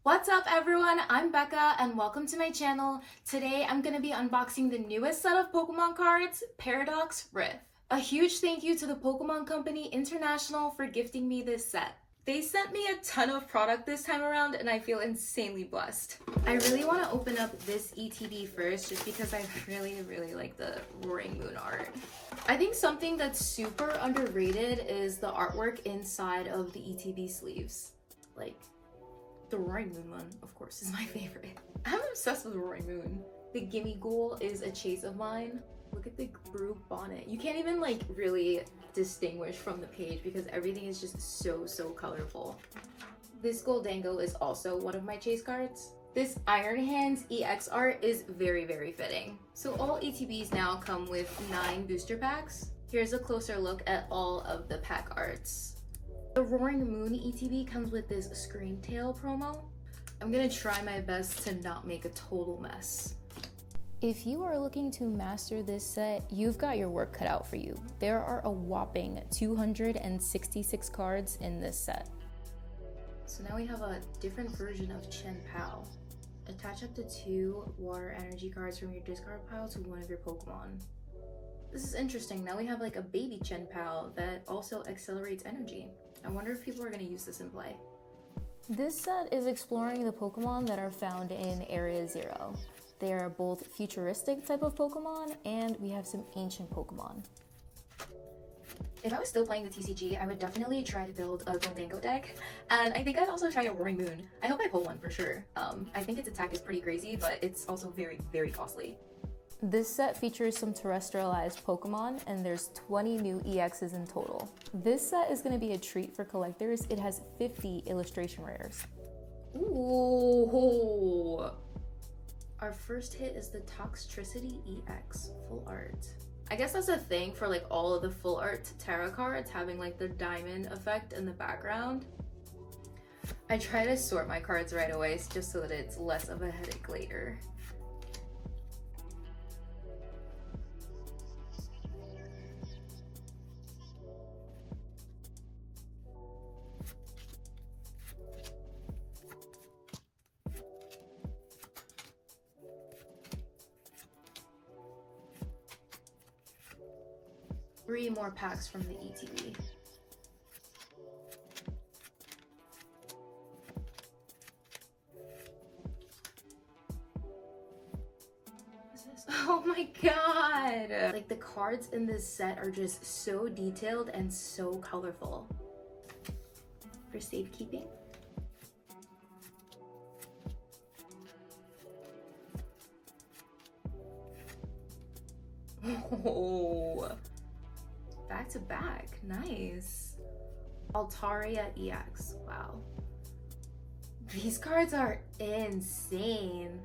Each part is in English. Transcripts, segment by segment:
What's up everyone, I'm Becca and welcome to my channel. Today I'm going to be unboxing the newest set of Pokemon cards, Paradox Rift. A huge thank you to the Pokémon Company International for gifting me this set. They sent me a ton of product this time around and I feel insanely blessed. I really want to open up this ETB first just because I really like the Roaring Moon art. I think something that's super underrated is the artwork inside of the ETB sleeves. Like, the Roaring Moon one, of course, is my favorite. I'm obsessed with the Roaring Moon. The Gimme Ghoul is a chase of mine. Look at the Brew bonnet. You can't even like really distinguish from the page because everything is just so colorful. This Goldango is also one of my chase cards. This Iron Hands EX art is very fitting. So all ETBs now come with 9 booster packs. Here's a closer look at all of the pack arts. The Roaring Moon ETB comes with this Scream Tail promo. I'm gonna try my best to not make a total mess. If you are looking to master this set, you've got your work cut out for you. There are a whopping 266 cards in this set. So now we have a different version of Chen Pao. Attach up to 2 water energy cards from your discard pile to one of your Pokemon. This is interesting. Now we have like a baby Chen Pao that also accelerates energy. I wonder if people are going to use this in play. This set is exploring the Pokemon that are found in Area 0. They are both futuristic type of Pokemon, and we have some ancient Pokemon. If I was still playing the TCG, I would definitely try to build a Goldango deck, and I think I'd also try a Roaring Moon. I hope I pull one for sure. I think its attack is pretty crazy, but it's also very costly. This set features some terrestrialized Pokemon, and there's 20 new EXs in total. This set is going to be a treat for collectors. It has 50 illustration rares. Ooh! Our first hit is the Toxtricity EX full art. I guess that's a thing for like all of the full art tarot cards, having like the diamond effect in the background. I try to sort my cards right away just so that it's less of a headache later. Three more packs from the ETB. What's this? Oh my god! Like the cards in this set are just so detailed and so colorful. For safekeeping. Oh. Back to back, nice. Altaria EX, wow. These cards are insane.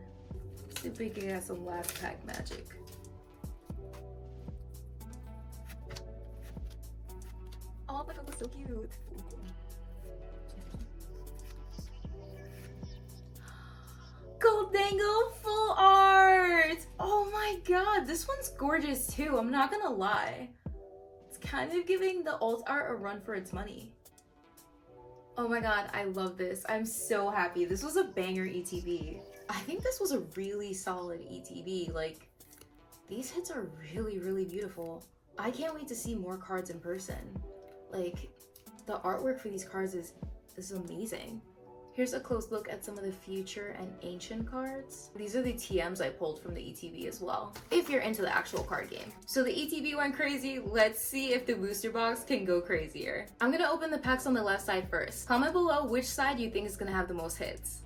Let's see if we can get some last pack magic. Oh my god, that's so cute. Goldango full art! Oh my god, this one's gorgeous too, I'm not gonna lie. Kind of giving the alt art a run for its money. Oh my god, I love this. I'm so happy. This was a banger ETB. I think this was a really solid ETB. Like, these hits are really beautiful. I can't wait to see more cards in person. Like, the artwork for these cards is amazing. Here's a close look at some of the future and ancient cards. These are the TMs I pulled from the ETB as well, if you're into the actual card game. So the ETB went crazy, let's see if the booster box can go crazier. I'm gonna open the packs on the left side first. Comment below which side you think is gonna have the most hits.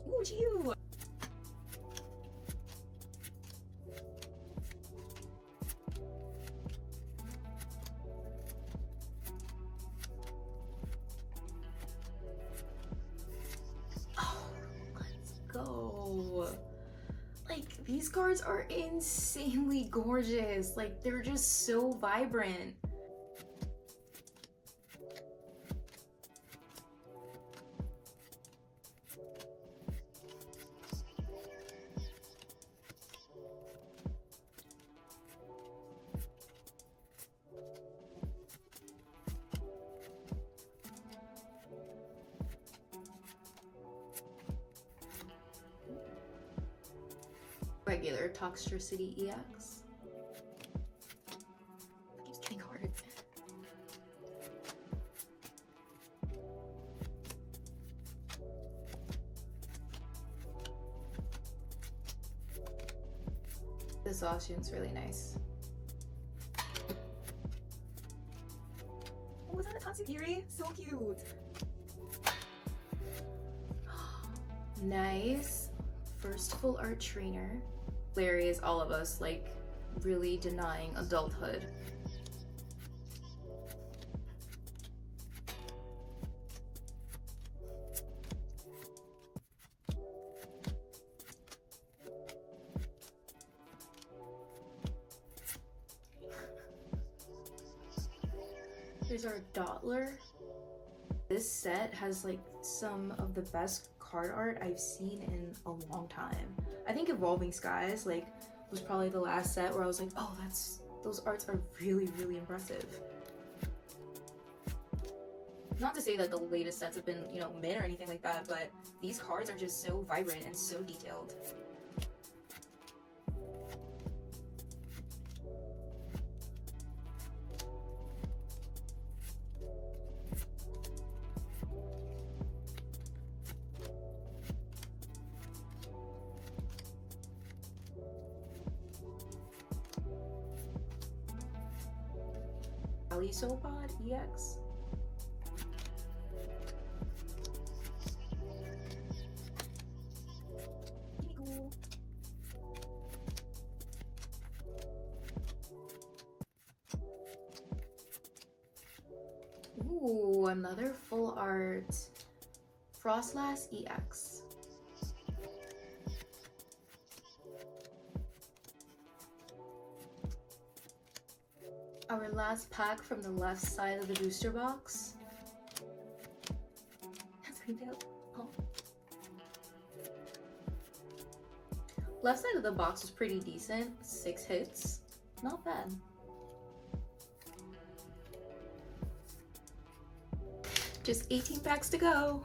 Ooh, you. Go. Like, these cards are insanely gorgeous. Like, they're just so vibrant. regular Toxtricity EX. I keep getting cards. This Zacian's really nice. Oh, was that a Tatsugiri? So cute. Nice. First full art trainer. Larry is all of us, like, really denying adulthood. Here's our Dottler. This set has like some of the best card art I've seen in a long time. I think Evolving Skies like was probably the last set where I was like, oh, those arts are really, really impressive. Not to say that the latest sets have been, you know, mid or anything like that, but these cards are just so vibrant and so detailed. Isopod EX. Cool. Ooh, another full art Frostlass EX. Our last pack from the left side of the booster box. That's pretty dope. Oh. Left side of the box was pretty decent. 6 hits. Not bad. Just 18 packs to go.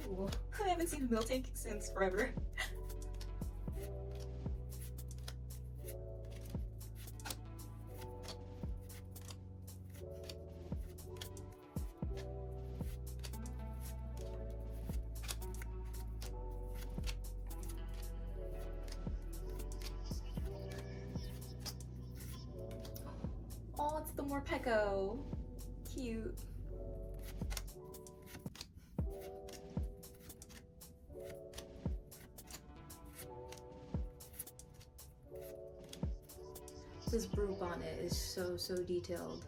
Ooh, I haven't seen a Miltank since forever. Oh, it's the Morpeko. Cute. This group on it is so detailed.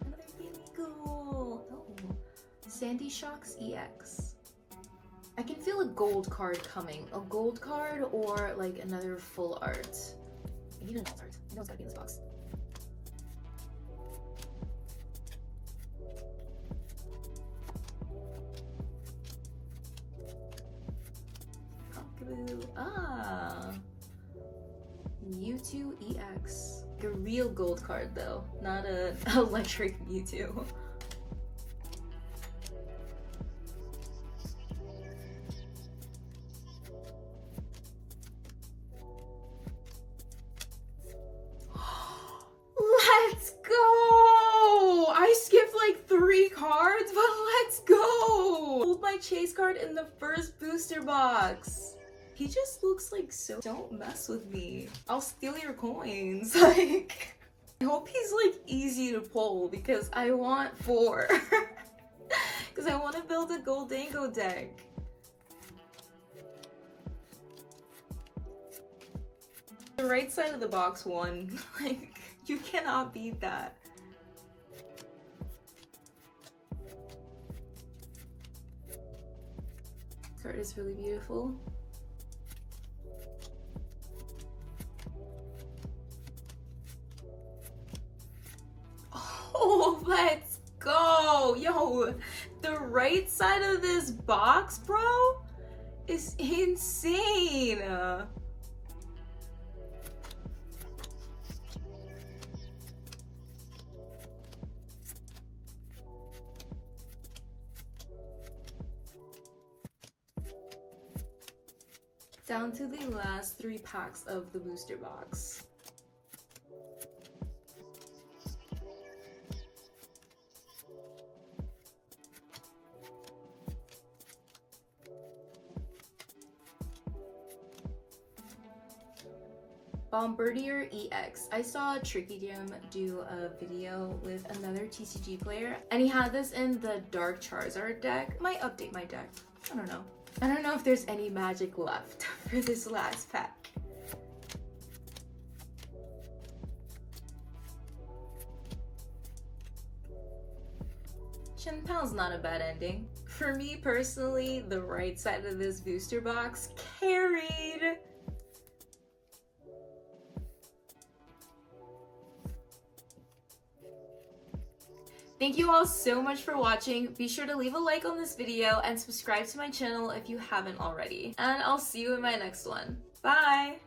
Another Cool. Oh, Sandy Shocks EX. I can feel a gold card coming. A gold card or like another full art. I need an alt art. I know it's gotta be in this box. Ah, Mewtwo EX. Like a real gold card though, not an electric Mewtwo. Let's go! I skipped like 3 cards, but let's go! Hold my chase card in the first booster box. He just looks like so. Don't mess with me. I'll steal your coins. Like, I hope he's like easy to pull because I want 4. Because I want to build a Goldango deck. The right side of the box won. Like, you cannot beat that. This card is really beautiful. Oh, let's go! Yo, the right side of this box, bro, is insane. Down to the last 3 packs of the booster box. Bombardier EX. I saw Tricky Jim do a video with another TCG player, and he had this in the Dark Charizard deck. Might update my deck. I don't know. I don't know if there's any magic left for this last pack. Chinpal's not a bad ending. For me personally, the right side of this booster box carried. Thank you all so much for watching. Be sure to leave a like on this video and subscribe to my channel if you haven't already. And I'll see you in my next one. Bye!